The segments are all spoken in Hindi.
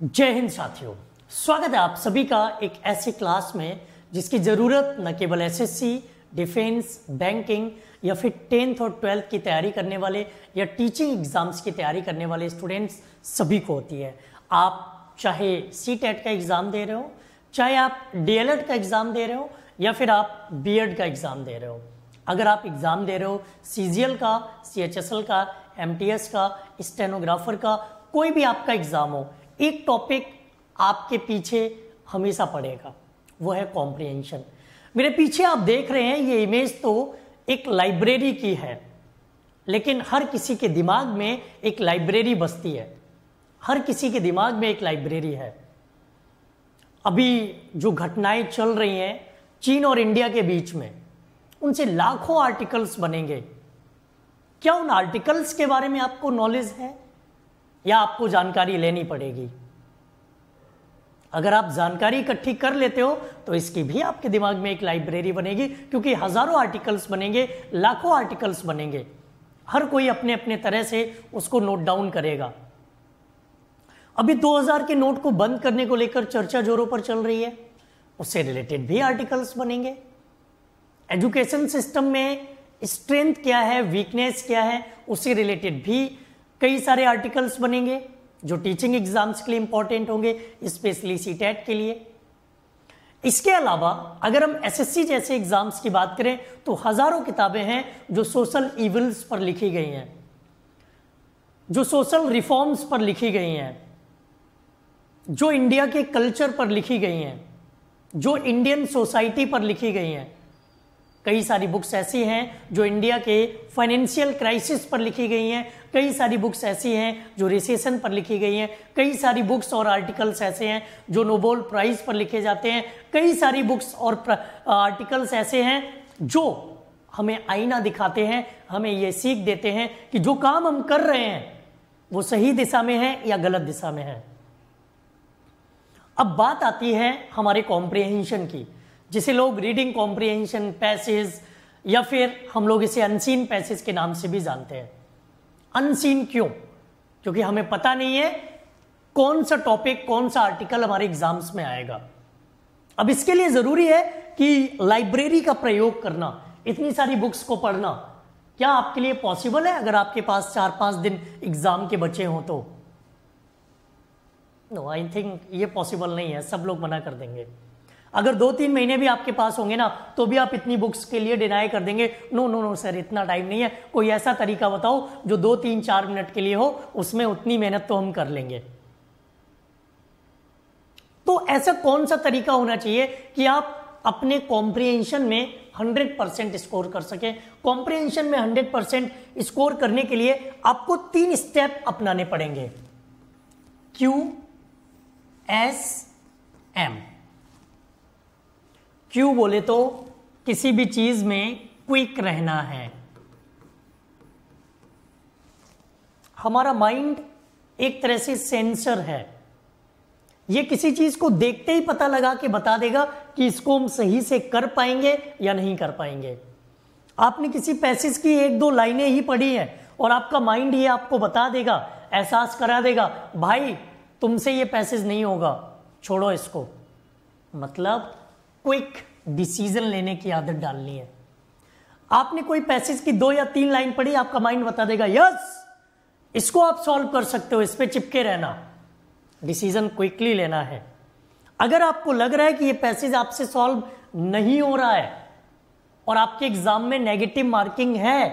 जय हिंद साथियों, स्वागत है आप सभी का एक ऐसी क्लास में जिसकी ज़रूरत न केवल एसएससी, डिफेंस, बैंकिंग या फिर 10th और 12th की तैयारी करने वाले या टीचिंग एग्जाम्स की तैयारी करने वाले स्टूडेंट्स सभी को होती है। आप चाहे सीटेट का एग्ज़ाम दे रहे हो, चाहे आप डीएलएड का एग्ज़ाम दे रहे हो या फिर आप बीएड का एग्ज़ाम दे रहे हो। अगर आप एग्ज़ाम दे रहे हो सीजीएल का, सीएचएसएल का, एमटीएस का, स्टेनोग्राफर का, कोई भी आपका एग्ज़ाम हो, एक टॉपिक आपके पीछे हमेशा पड़ेगा, वो है कॉम्प्रिहेंशन। मेरे पीछे आप देख रहे हैं ये इमेज तो एक लाइब्रेरी की है, लेकिन हर किसी के दिमाग में एक लाइब्रेरी बसती है। हर किसी के दिमाग में एक लाइब्रेरी है। अभी जो घटनाएं चल रही हैं चीन और इंडिया के बीच में, उनसे लाखों आर्टिकल्स बनेंगे। क्या उन आर्टिकल्स के बारे में आपको नॉलेज है या आपको जानकारी लेनी पड़ेगी? अगर आप जानकारी इकट्ठी कर लेते हो तो इसकी भी आपके दिमाग में एक लाइब्रेरी बनेगी, क्योंकि हजारों आर्टिकल्स बनेंगे, लाखों आर्टिकल्स बनेंगे। हर कोई अपने अपने तरह से उसको नोट डाउन करेगा। अभी 2000 के नोट को बंद करने को लेकर चर्चा जोरों पर चल रही है, उससे रिलेटेड भी आर्टिकल्स बनेंगे। एजुकेशन सिस्टम में स्ट्रेंथ क्या है, वीकनेस क्या है, उससे रिलेटेड भी कई सारे आर्टिकल्स बनेंगे जो टीचिंग एग्जाम्स के लिए इंपॉर्टेंट होंगे, स्पेशली सीटेट के लिए। इसके अलावा अगर हम एसएससी जैसे एग्जाम्स की बात करें तो हजारों किताबें हैं जो सोशल इविल्स पर लिखी गई हैं, जो सोशल रिफॉर्म्स पर लिखी गई हैं, जो इंडिया के कल्चर पर लिखी गई हैं, जो इंडियन सोसाइटी पर लिखी गई हैं। कई सारी बुक्स ऐसी हैं जो इंडिया के फाइनेंशियल क्राइसिस पर लिखी गई हैं, कई सारी बुक्स ऐसी हैं जो रिसेशन पर लिखी गई हैं, कई सारी बुक्स और आर्टिकल्स ऐसे हैं जो नोबेल प्राइज पर लिखे जाते हैं, कई सारी बुक्स और आर्टिकल्स ऐसे हैं जो हमें आईना दिखाते हैं, हमें ये सीख देते हैं कि जो काम हम कर रहे हैं वो सही दिशा में है या गलत दिशा में है। अब बात आती है हमारे कॉम्प्रिहेंशन की, जिसे लोग रीडिंग कॉम्प्रिहेंशन पैसेज या फिर हम लोग इसे अनसीन पैसेज के नाम से भी जानते हैं। अनसीन क्यों? क्योंकि हमें पता नहीं है कौन सा टॉपिक, कौन सा आर्टिकल हमारे एग्जाम्स में आएगा। अब इसके लिए जरूरी है कि लाइब्रेरी का प्रयोग करना, इतनी सारी बुक्स को पढ़ना। क्या आपके लिए पॉसिबल है अगर आपके पास 4-5 दिन एग्जाम के बचे हों तो? नो, आई थिंक ये पॉसिबल नहीं है, सब लोग मना कर देंगे। अगर 2-3 महीने भी आपके पास होंगे ना तो भी आप इतनी बुक्स के लिए डिनाई कर देंगे, नो नो नो सर, इतना टाइम नहीं है, कोई ऐसा तरीका बताओ जो 2-3-4 मिनट के लिए हो, उसमें उतनी मेहनत तो हम कर लेंगे। तो ऐसा कौन सा तरीका होना चाहिए कि आप अपने कॉम्प्रिहेंशन में 100% स्कोर कर सकें? कॉम्प्रिहेंशन में 100% स्कोर करने के लिए आपको 3 स्टेप अपनाने पड़ेंगे। QSM। क्यों बोले तो किसी भी चीज में क्विक रहना है। हमारा माइंड एक तरह से सेंसर है, ये किसी चीज को देखते ही पता लगा के बता देगा कि इसको हम सही से कर पाएंगे या नहीं कर पाएंगे। आपने किसी पैसेज की 1-2 लाइनें ही पढ़ी हैं और आपका माइंड ये आपको बता देगा, एहसास करा देगा, भाई तुमसे ये पैसेज नहीं होगा, छोड़ो इसको। मतलब क्विक डिसीजन लेने की आदत डालनी है। आपने कोई पैसेज की 2 या 3 लाइन पढ़ी, आपका माइंड बता देगा यस इसको आप सॉल्व कर सकते हो, इस पे चिपके रहना। डिसीजन क्विकली लेना है। अगर आपको लग रहा है कि ये पैसेज आपसे सॉल्व नहीं हो रहा है और आपके एग्जाम में नेगेटिव मार्किंग है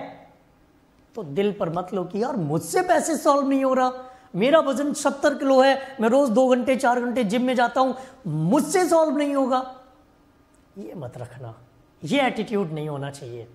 तो दिल पर मत लो कि यार मुझसे पैसेज सॉल्व नहीं हो रहा, मेरा वजन 70 किलो है, मैं रोज 2 घंटे 4 घंटे जिम में जाता हूं, मुझसे सॉल्व नहीं होगा। ये मत रखना, ये एटीट्यूड नहीं होना चाहिए।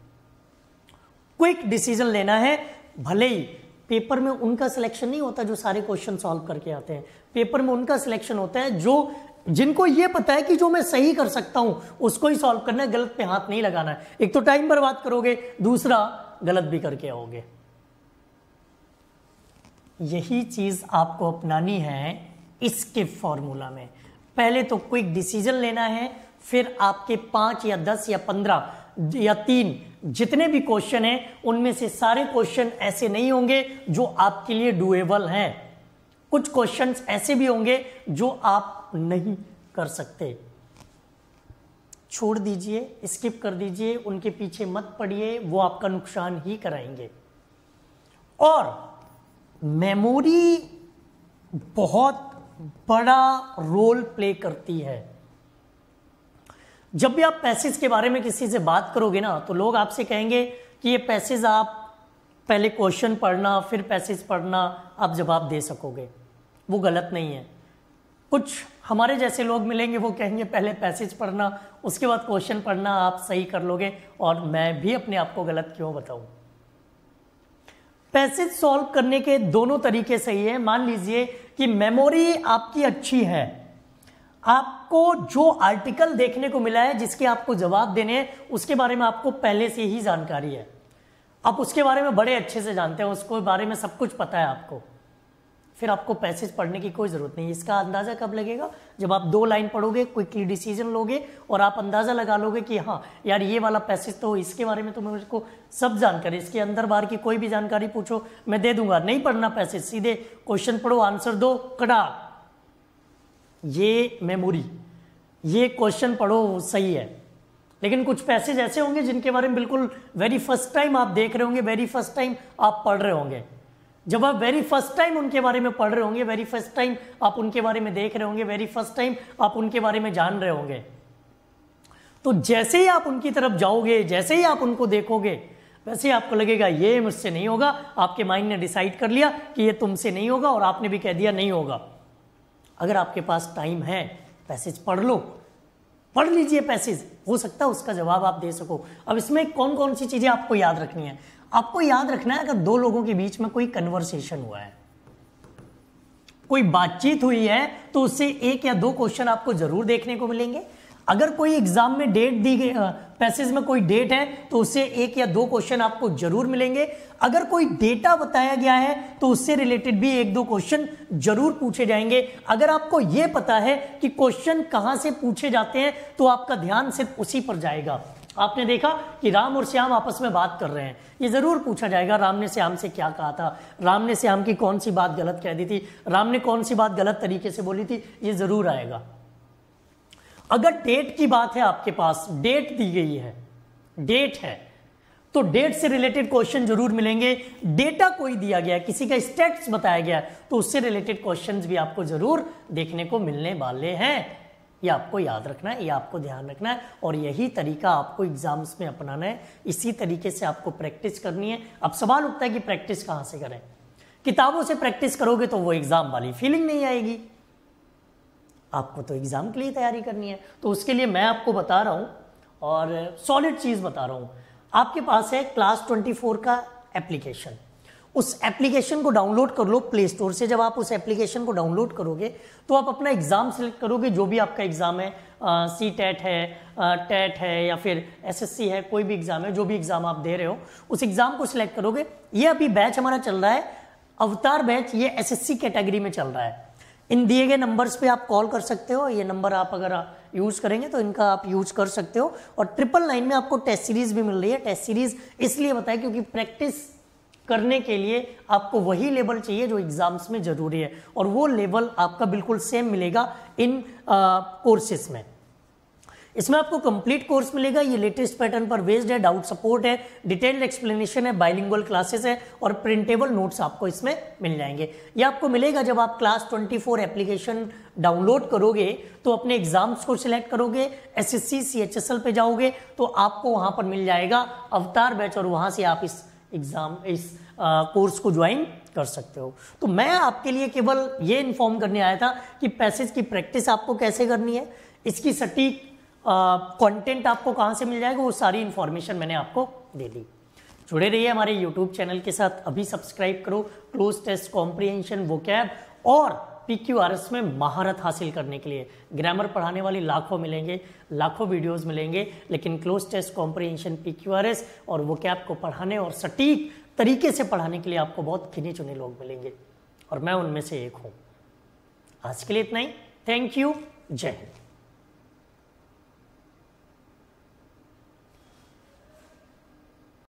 क्विक डिसीजन लेना है। भले ही पेपर में उनका सिलेक्शन नहीं होता जो सारे क्वेश्चन सॉल्व करके आते हैं, पेपर में उनका सिलेक्शन होता है जो जिनको ये पता है कि जो मैं सही कर सकता हूं उसको ही सॉल्व करना है, गलत पे हाथ नहीं लगाना है। एक तो टाइम बर्बाद करोगे, दूसरा गलत भी करके आओगे। यही चीज आपको अपनानी है इसके फॉर्मूला में। पहले तो क्विक डिसीजन लेना है, फिर आपके 5 या 10 या 15 या 3 जितने भी क्वेश्चन हैं उनमें से सारे क्वेश्चन ऐसे नहीं होंगे जो आपके लिए डुएबल हैं। कुछ क्वेश्चंस ऐसे भी होंगे जो आप नहीं कर सकते। छोड़ दीजिए, स्किप कर दीजिए, उनके पीछे मत पड़िए, वो आपका नुकसान ही कराएंगे। और मेमोरी बहुत बड़ा रोल प्ले करती है। जब भी आप पैसेज के बारे में किसी से बात करोगे ना, तो लोग आपसे कहेंगे कि ये पैसेज आप पहले क्वेश्चन पढ़ना फिर पैसेज पढ़ना, आप जवाब दे सकोगे। वो गलत नहीं है। कुछ हमारे जैसे लोग मिलेंगे, वो कहेंगे पहले पैसेज पढ़ना उसके बाद क्वेश्चन पढ़ना, आप सही कर लोगे। और मैं भी अपने आप को गलत क्यों बताऊं। पैसेज सॉल्व करने के दोनों तरीके सही है। मान लीजिए कि मेमोरी आपकी अच्छी है, आपको जो आर्टिकल देखने को मिला है जिसके आपको जवाब देने हैं उसके बारे में आपको पहले से ही जानकारी है, आप उसके बारे में बड़े अच्छे से जानते हैं, उसको बारे में सब कुछ पता है आपको, फिर आपको पैसेज पढ़ने की कोई जरूरत नहीं। इसका अंदाजा कब लगेगा? जब आप 2 लाइन पढ़ोगे, क्विकली डिसीजन लोगे और आप अंदाजा लगा लोगे कि हाँ यार ये वाला पैसेज तो इसके बारे में तो मेरे को सब जानकारी, इसके अंदर बाहर की कोई भी जानकारी पूछो मैं दे दूंगा। नहीं पढ़ना पैसेज, सीधे क्वेश्चन पढ़ो, आंसर दो, कड़ा। ये मेमोरी, ये क्वेश्चन पढ़ो, सही है। लेकिन कुछ पैसेज ऐसे होंगे जिनके बारे में बिल्कुल वेरी फर्स्ट टाइम आप देख रहे होंगे, वेरी फर्स्ट टाइम आप पढ़ रहे होंगे। जब आप वेरी फर्स्ट टाइम उनके बारे में पढ़ रहे होंगे, वेरी फर्स्ट टाइम आप उनके बारे में देख रहे होंगे, वेरी फर्स्ट टाइम आप उनके बारे में जान रहे होंगे, तो जैसे ही आप उनकी तरफ जाओगे, जैसे ही आप उनको देखोगे, वैसे ही आपको लगेगा ये मुझसे नहीं होगा। आपके माइंड ने डिसाइड कर लिया कि ये तुमसे नहीं होगा और आपने भी कह दिया नहीं होगा। अगर आपके पास टाइम है, पैसेज पढ़ लो, पढ़ लीजिए पैसेज, हो सकता है उसका जवाब आप दे सको। अब इसमें कौन कौन सी चीजें आपको याद रखनी है? आपको याद रखना है अगर 2 लोगों के बीच में कोई कन्वर्सेशन हुआ है, कोई बातचीत हुई है, तो उससे 1 या 2 क्वेश्चन आपको जरूर देखने को मिलेंगे। अगर कोई एग्जाम में डेट दी गई, पैसेज में कोई डेट है, तो उससे 1 या 2 क्वेश्चन आपको जरूर मिलेंगे। अगर कोई डेटा बताया गया है तो उससे रिलेटेड भी 1-2 क्वेश्चन जरूर पूछे जाएंगे। अगर आपको यह पता है कि क्वेश्चन कहां से पूछे जाते हैं तो आपका ध्यान सिर्फ उसी पर जाएगा। आपने देखा कि राम और श्याम आपस में बात कर रहे हैं, ये जरूर पूछा जाएगा राम ने श्याम से क्या कहा था, राम ने श्याम की कौन सी बात गलत कह दी थी, राम ने कौन सी बात गलत तरीके से बोली थी, ये जरूर आएगा। अगर डेट की बात है, आपके पास डेट दी गई है, डेट है, तो डेट से रिलेटेड क्वेश्चन जरूर मिलेंगे। डेटा कोई दिया गया है, किसी का स्टेटस बताया गया है, तो उससे रिलेटेड क्वेश्चंस भी आपको जरूर देखने को मिलने वाले हैं। ये आपको याद रखना है, ये आपको ध्यान रखना है, और यही तरीका आपको एग्जाम्स में अपनाना है। इसी तरीके से आपको प्रैक्टिस करनी है। अब सवाल उठता है कि प्रैक्टिस कहां से करें? किताबों से प्रैक्टिस करोगे तो वो एग्जाम वाली फीलिंग नहीं आएगी। आपको तो एग्जाम के लिए तैयारी करनी है, तो उसके लिए मैं आपको बता रहा हूं और सॉलिड चीज बता रहा हूं। आपके पास है क्लास 24 का एप्लीकेशन, उस एप्लीकेशन को डाउनलोड कर लो प्ले स्टोर से। जब आप उस एप्लीकेशन को डाउनलोड करोगे तो आप अपना एग्जाम सेलेक्ट करोगे, जो भी आपका एग्जाम है, CTET है, टेट है या फिर SSC है, कोई भी एग्जाम है, जो भी एग्जाम आप दे रहे हो उस एग्जाम को सिलेक्ट करोगे। ये अभी बैच हमारा चल रहा है, अवतार बैच, ये SSC कैटेगरी में चल रहा है। इन दिए गए नंबर्स पे आप कॉल कर सकते हो, ये नंबर आप अगर यूज करेंगे तो इनका आप यूज कर सकते हो। और 999 में आपको टेस्ट सीरीज भी मिल रही है। टेस्ट सीरीज इसलिए बताया क्योंकि प्रैक्टिस करने के लिए आपको वही लेवल चाहिए जो एग्जाम्स में जरूरी है, और वो लेवल आपका बिल्कुल सेम मिलेगा इन कोर्सेस में। इसमें आपको कंप्लीट कोर्स मिलेगा, ये लेटेस्ट पैटर्न पर बेस्ड है, डाउट सपोर्ट है, डिटेल्ड एक्सप्लेनेशन है, बाइलिंगुअल क्लासेस है और प्रिंटेबल नोट्स आपको इसमें मिल जाएंगे। ये आपको मिलेगा जब आप क्लास 24 एप्लीकेशन डाउनलोड करोगे, तो अपने एग्जाम्स को सिलेक्ट करोगे, SSC CHSL पे जाओगे तो आपको वहां पर मिल जाएगा अवतार बैच, और वहां से आप इस एग्जाम, इस कोर्स को ज्वाइन कर सकते हो। तो मैं आपके लिए केवल ये इन्फॉर्म करने आया था कि पैसेज की प्रैक्टिस आपको कैसे करनी है, इसकी सटीक कंटेंट आपको कहां से मिल जाएगा, वो सारी इंफॉर्मेशन मैंने आपको दे दी। जुड़े रहिए हमारे YouTube चैनल के साथ, अभी सब्सक्राइब करो। क्लोज टेस्ट, कॉम्प्रिहेंशन, वोकैब और PQRS में महारत हासिल करने के लिए ग्रामर पढ़ाने वाले लाखों मिलेंगे, लाखों वीडियोस मिलेंगे, लेकिन क्लोज टेस्ट, कॉम्प्रिहेंशन, PQRS और वोकैब को पढ़ाने और सटीक तरीके से पढ़ाने के लिए आपको बहुत गिने चुने लोग मिलेंगे, और मैं उनमें से एक हूं। आज के लिए इतना ही। Thank you. जय हिंद।